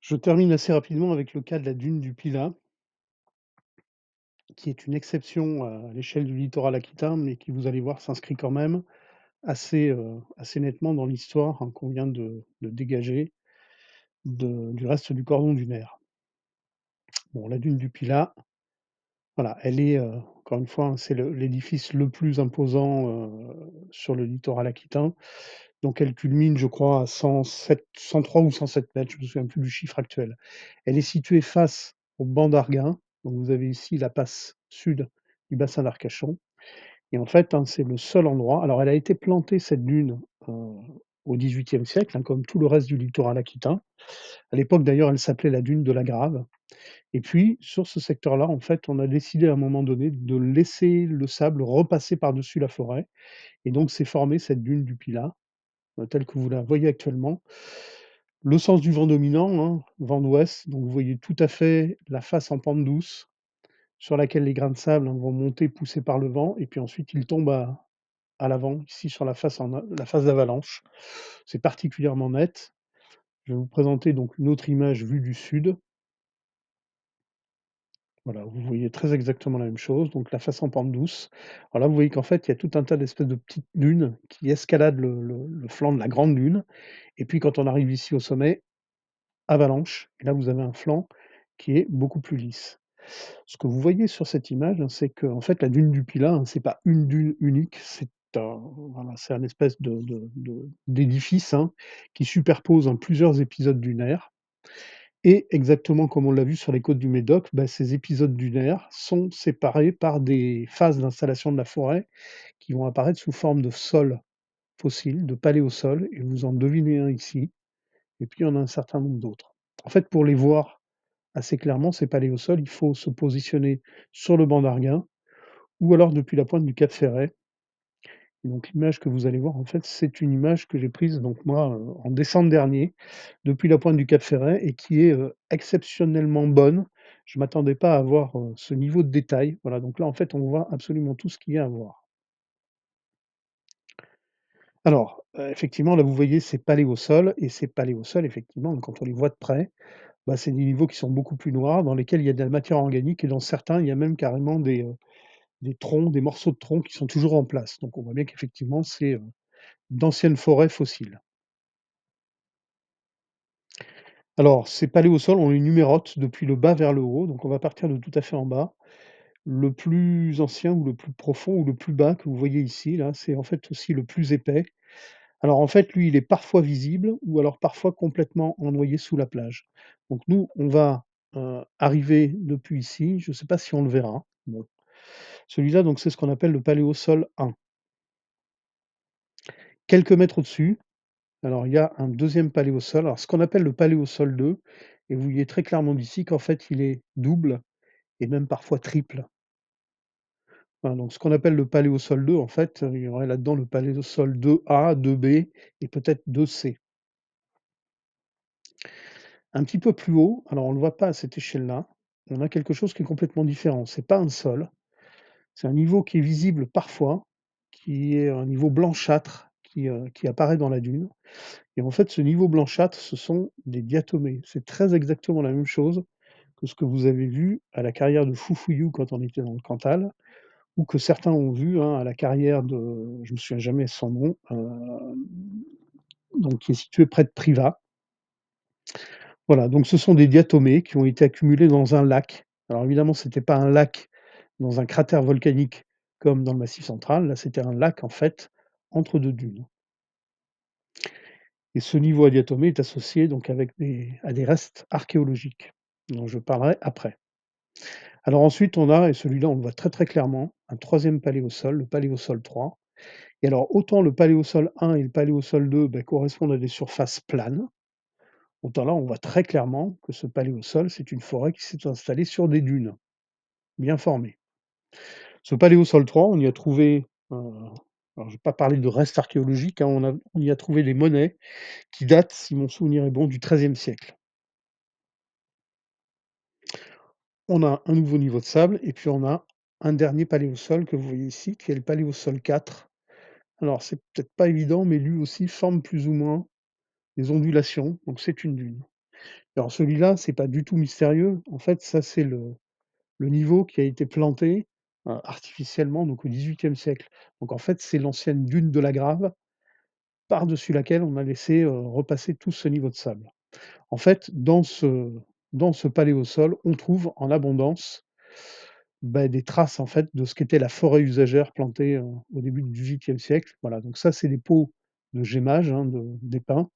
Je termine assez rapidement avec le cas de la dune du Pilat, qui est une exception à l'échelle du littoral aquitain, mais qui, vous allez voir, s'inscrit quand même assez nettement dans l'histoire, hein, qu'on vient de dégager du reste du cordon dunaire. Bon, la dune du Pilat, voilà, elle est, encore une fois, hein, c'est l'édifice le plus imposant, sur le littoral aquitain. Donc elle culmine, je crois, à 103 ou 107 mètres, je me souviens plus du chiffre actuel. Elle est située face au banc d'Arguin, donc vous avez ici la face sud du bassin d'Arcachon et en fait, hein, c'est le seul endroit, alors elle a été plantée cette dune, heu, au XVIIIe siècle, hein, comme tout le reste du littoral aquitain. À l'époque d'ailleurs, elle s'appelait la dune de la Grave et puis sur ce secteur-là, en fait, on a décidé à un moment donné de laisser le sable repasser par-dessus la forêt et donc s'est formée cette dune du Pilat, telle que vous la voyez actuellement. Le sens du vent dominant, hein, vent d'ouest, donc vous voyez tout à fait la face en pente douce sur laquelle les grains de sable, hein, vont monter poussés par le vent et puis ensuite ils tombent à l'avant, ici sur la face d'avalanche. C'est particulièrement net. Je vais vous présenter donc une autre image vue du sud. Voilà, vous voyez très exactement la même chose, donc la face en pente douce. Alors là, vous voyez qu'en fait, il y a tout un tas d'espèces de petites dunes qui escaladent le flanc de la grande dune et puis quand on arrive ici au sommet, avalanche et là vous avez un flanc qui est beaucoup plus lisse. Ce que vous voyez sur cette image, hein, c'est qu'en fait la dune du Pilat, hein, c'est pas une dune unique, c'est un espèce d'édifice, hein, qui superpose, hein, plusieurs épisodes dunaires et exactement comme on l'a vu sur les côtes du Médoc, bah, ces épisodes dunaires sont séparés par des phases d'installation de la forêt qui vont apparaître sous forme de sol fossile, de paléosol et vous en devinez un ici et puis il y en a un certain nombre d'autres. En fait, pour les voir assez clairement, ces paléosols, il faut se positionner sur le banc d'Arguin ou alors depuis la pointe du Cap Ferret. Et donc l'image que vous allez voir, en fait, c'est une image que j'ai prise donc moi, en décembre dernier, depuis la pointe du Cap Ferret et qui est, exceptionnellement bonne. Je m'attendais pas à avoir, ce niveau de détail. Voilà, donc là, en fait, on voit absolument tout ce qu'il y a à voir. Alors, effectivement, là, vous voyez ces paléosols et ces paléosols, effectivement, quand on les voit de près, bah, c'est des niveaux qui sont beaucoup plus noirs, dans lesquels il y a de la matière organique et dans certains, il y a même carrément des troncs, des morceaux de troncs qui sont toujours en place. Donc on voit bien qu'effectivement, c'est, d'anciennes forêts fossiles. Alors ces paléosols, on les numérote depuis le bas vers le haut, donc on va partir de tout à fait en bas. Le plus ancien ou le plus profond ou le plus bas que vous voyez ici, là, c'est en fait aussi le plus épais. Alors en fait, lui, il est parfois visible ou alors parfois complètement ennoyé sous la plage. Donc nous, on va, arriver depuis ici, je ne sais pas si on le verra. Bon, celui-là, donc c'est ce qu'on appelle le paléosol 1. Quelques mètres au-dessus, alors il y a un deuxième paléosol, alors ce qu'on appelle le paléosol 2 et vous voyez très clairement d'ici qu'en fait il est double et même parfois triple. Voilà, donc ce qu'on appelle le paléosol 2 en fait, il y aurait là-dedans le paléosol 2A, 2B et peut-être 2C. Un petit peu plus haut, alors on ne le voit pas à cette échelle-là, on a quelque chose qui est complètement différent. C'est pas un sol, c'est un niveau qui est visible parfois, qui est un niveau blanchâtre qui apparaît dans la dune. Et en fait, ce niveau blanchâtre, ce sont des diatomées. C'est très exactement la même chose que ce que vous avez vu à la carrière de Foufouillou quand on était dans le Cantal, ou que certains ont vu, hein, à la carrière de je me souviens jamais son nom, donc qui est située près de Privas. Voilà, donc ce sont des diatomées qui ont été accumulées dans un lac. Alors évidemment, c'était pas un lac dans un cratère volcanique comme dans le Massif central, là, c'était un lac, en fait, entre 2 dunes. Et ce niveau à diatomée est associé donc à des restes archéologiques, dont je parlerai après. Alors ensuite, on a, et celui-là on le voit très très clairement, un troisième paléosol, le paléosol 3. Et alors autant le paléosol 1 et le paléosol 2 correspondent à des surfaces planes, autant là on voit très clairement que ce paléosol, c'est une forêt qui s'est installée sur des dunes, bien formées. Ce paléosol 3, on y a trouvé, alors je ne vais pas parler de restes archéologiques, hein, on y a trouvé des monnaies qui datent, si mon souvenir est bon, du XIIIe siècle. On a un nouveau niveau de sable et puis on a un dernier paléosol que vous voyez ici, qui est le paléosol 4. Alors c'est peut-être pas évident, mais lui aussi forme plus ou moins des ondulations, donc c'est une dune. Alors celui-là, c'est pas du tout mystérieux. En fait, ça, c'est le niveau qui a été planté, artificiellement, donc au XVIIIe siècle. Donc en fait, c'est l'ancienne dune de la Grave, par-dessus laquelle on a laissé, repasser tout ce niveau de sable. En fait, dans ce paléosol, on trouve en abondance, bah, des traces, en fait, de ce qu'était la forêt usagère plantée, au début du XVIIIe siècle. Voilà, donc ça, c'est des pots de gémage, hein, d'épins,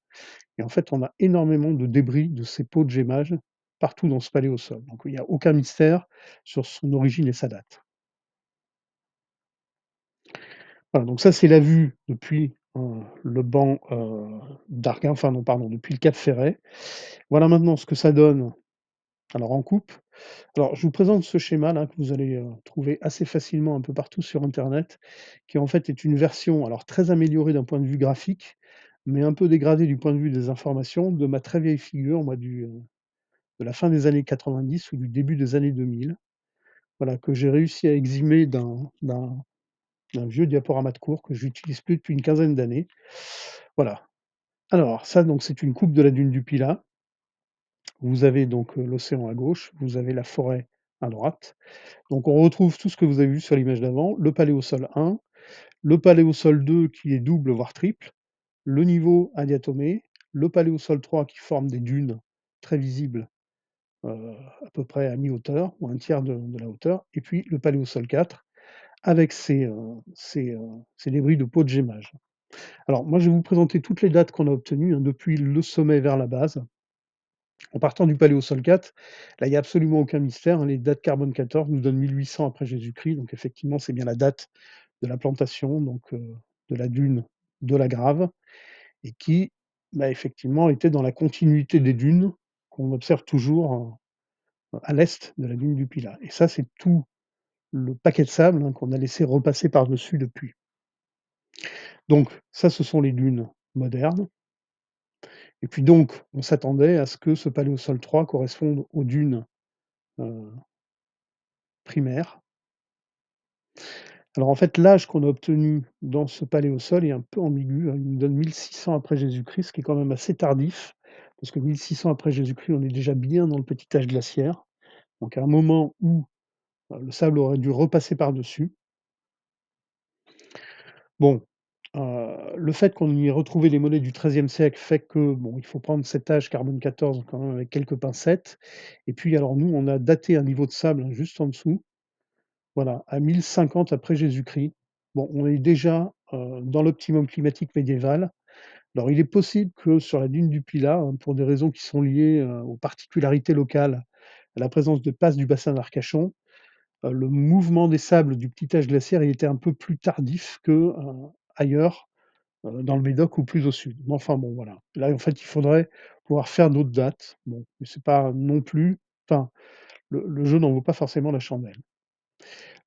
et en fait, on a énormément de débris de ces pots de gémage partout dans ce paléosol. Donc il n'y a aucun mystère sur son origine et sa date. Voilà, donc ça, c'est la vue depuis, le banc, d'Arguin, enfin non, pardon, depuis le cap Ferret. Voilà maintenant ce que ça donne, alors en coupe. Alors je vous présente ce schéma-là que vous allez, trouver assez facilement un peu partout sur internet, qui en fait est une version, alors très améliorée d'un point de vue graphique, mais un peu dégradée du point de vue des informations, de ma très vieille figure, moi de la fin des années 90 ou du début des années 2000. Voilà, que j'ai réussi à exhumer d'un vieux diaporama de cours que j'utilise plus depuis une quinzaine d'années. Voilà. Alors ça donc c'est une coupe de la dune du Pilat. Vous avez donc, l'océan à gauche, vous avez la forêt à droite. Donc on retrouve tout ce que vous avez vu sur l'image d'avant, le paléosol 1, le paléosol 2 qui est double voire triple, le niveau à diatomée, le paléosol 3 qui forme des dunes très visibles, à peu près à mi-hauteur ou un tiers de la hauteur, et puis le paléosol 4 avec ces débris de peau de gémage. Alors moi, je vais vous présenter toutes les dates qu'on a obtenues, hein, depuis le sommet vers la base. En partant du Paléosol 4, là, il y a absolument aucun mystère, hein, les dates carbone 14 nous donnent 1800 après Jésus-Christ, donc effectivement, c'est bien la date de la plantation, donc de la dune de la Grave, et qui, bah, effectivement, était dans la continuité des dunes qu'on observe toujours, à l'est de la dune du Pilat, et ça, c'est tout le paquet de sable, hein, qu'on a laissé repasser par-dessus depuis. Donc ça, ce sont les dunes modernes. Et puis donc, on s'attendait à ce que ce paléosol 3 corresponde aux dunes, heu, primaires. Alors en fait, l'âge qu'on a obtenu dans ce paléosol est un peu ambigu, hein. Il nous donne 1600 après Jésus-Christ, ce qui est quand même assez tardif, parce que 1600 après Jésus-Christ, on est déjà bien dans le petit âge glaciaire, donc à un moment où, le sable aurait dû repasser par-dessus. Bon, le fait qu'on y ait retrouvé les monnaies du XIIIe siècle fait que, bon, il faut prendre cet âge carbone 14 quand même avec quelques pincettes, et puis alors nous, on a daté un niveau de sable, hein, juste en dessous, voilà, à 1050 après Jésus-Christ. Bon, on est déjà, dans l'optimum climatique médiéval. Alors il est possible que sur la dune du Pilat, hein, pour des raisons qui sont liées, aux particularités locales, à la présence de passes du bassin d'Arcachon, le mouvement des sables du petit âge glaciaire, il était un peu plus tardif que, ailleurs, dans le Médoc ou plus au sud. Mais enfin bon, voilà. Là, en fait, il faudrait pouvoir faire d'autres dates. Bon, mais c'est pas non plus, enfin, le jeu n'en vaut pas forcément la chandelle.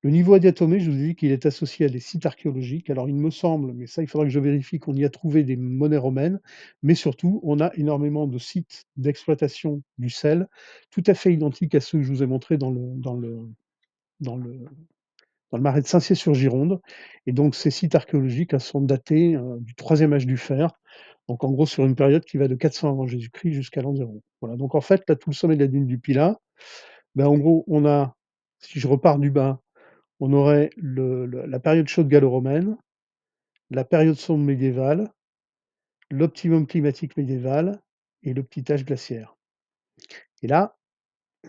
Le niveau à diatomée, je vous ai dit qu'il est associé à des sites archéologiques. Alors il me semble, mais ça il faudra que je vérifie, qu'on y a trouvé des monnaies romaines, mais surtout on a énormément de sites d'exploitation du sel, tout à fait identiques à ceux que je vous ai montrés dans le dans le marais de Saint-Cyr-sur-Gironde, et donc ces sites archéologiques, hein, sont datés, du troisième âge du fer, donc en gros sur une période qui va de 400 avant Jésus-Christ jusqu'à l'an 0. Voilà, donc en fait là, tout le sommet de la dune du Pilat, ben, en gros on a, si je repars du bas, on aurait la période chaude gallo-romaine, la période sombre médiévale, l'optimum climatique médiéval et le petit âge glaciaire. Et là,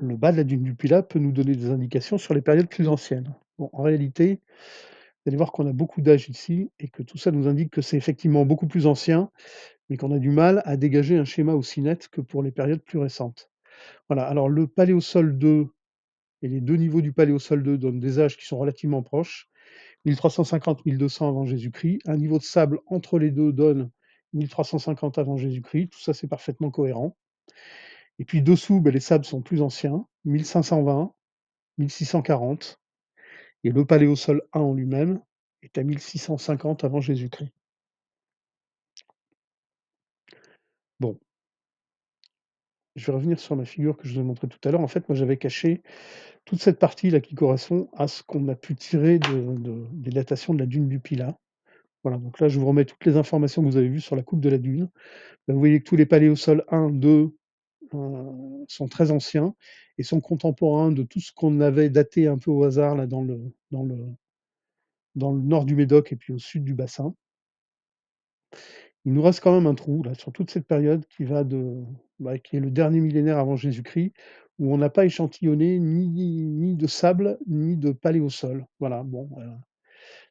le bas de la dune du Pilat peut nous donner des indications sur les périodes plus anciennes. Bon, en réalité, vous allez voir qu'on a beaucoup d'âges ici et que tout ça nous indique que c'est effectivement beaucoup plus ancien, mais qu'on a du mal à dégager un schéma aussi net que pour les périodes plus récentes. Voilà, alors le Paléosol 2 et les 2 niveaux du Paléosol 2 donnent des âges qui sont relativement proches. 1350-1200 avant Jésus-Christ. Un niveau de sable entre les 2 donne 1350 avant Jésus-Christ. Tout ça, c'est parfaitement cohérent. Et puis dessous, les sables sont plus anciens, 1520, 1640, et le Paléosol 1 en lui-même est à 1650 avant Jésus-Christ. Bon, je vais revenir sur ma figure que je vous ai montrée tout à l'heure. En fait, moi, j'avais caché toute cette partie-là qui correspond à ce qu'on a pu tirer des datations de la dune du Pilat. Voilà, donc là, je vous remets toutes les informations que vous avez vues sur la coupe de la dune. Là, vous voyez que tous les paléosols 1, 2, sont très anciens et sont contemporains de tout ce qu'on avait daté un peu au hasard là dans le nord du Médoc et puis au sud du bassin. Il nous reste quand même un trou là sur toute cette période qui va qui est le dernier millénaire avant Jésus-Christ, où on n'a pas échantillonné ni de sable, ni de paléosol. Voilà, bon,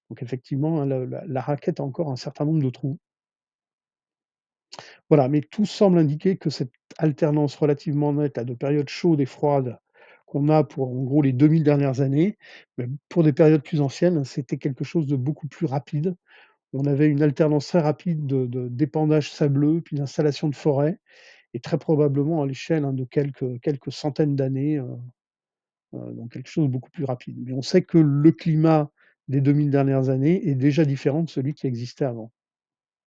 donc effectivement, hein, la raquette a encore un certain nombre de trous. Voilà, mais tout semble indiquer que cette alternance relativement nette là de périodes chaudes et froides qu'on a pour en gros les 2000 dernières années, pour des périodes plus anciennes, c'était quelque chose de beaucoup plus rapide. On avait une alternance très rapide d'épandage sableux, puis d'installation de forêts et très probablement à l'échelle, hein, de quelques centaines d'années, donc quelque chose de beaucoup plus rapide. Mais on sait que le climat des 2000 dernières années est déjà différent de celui qui existait avant.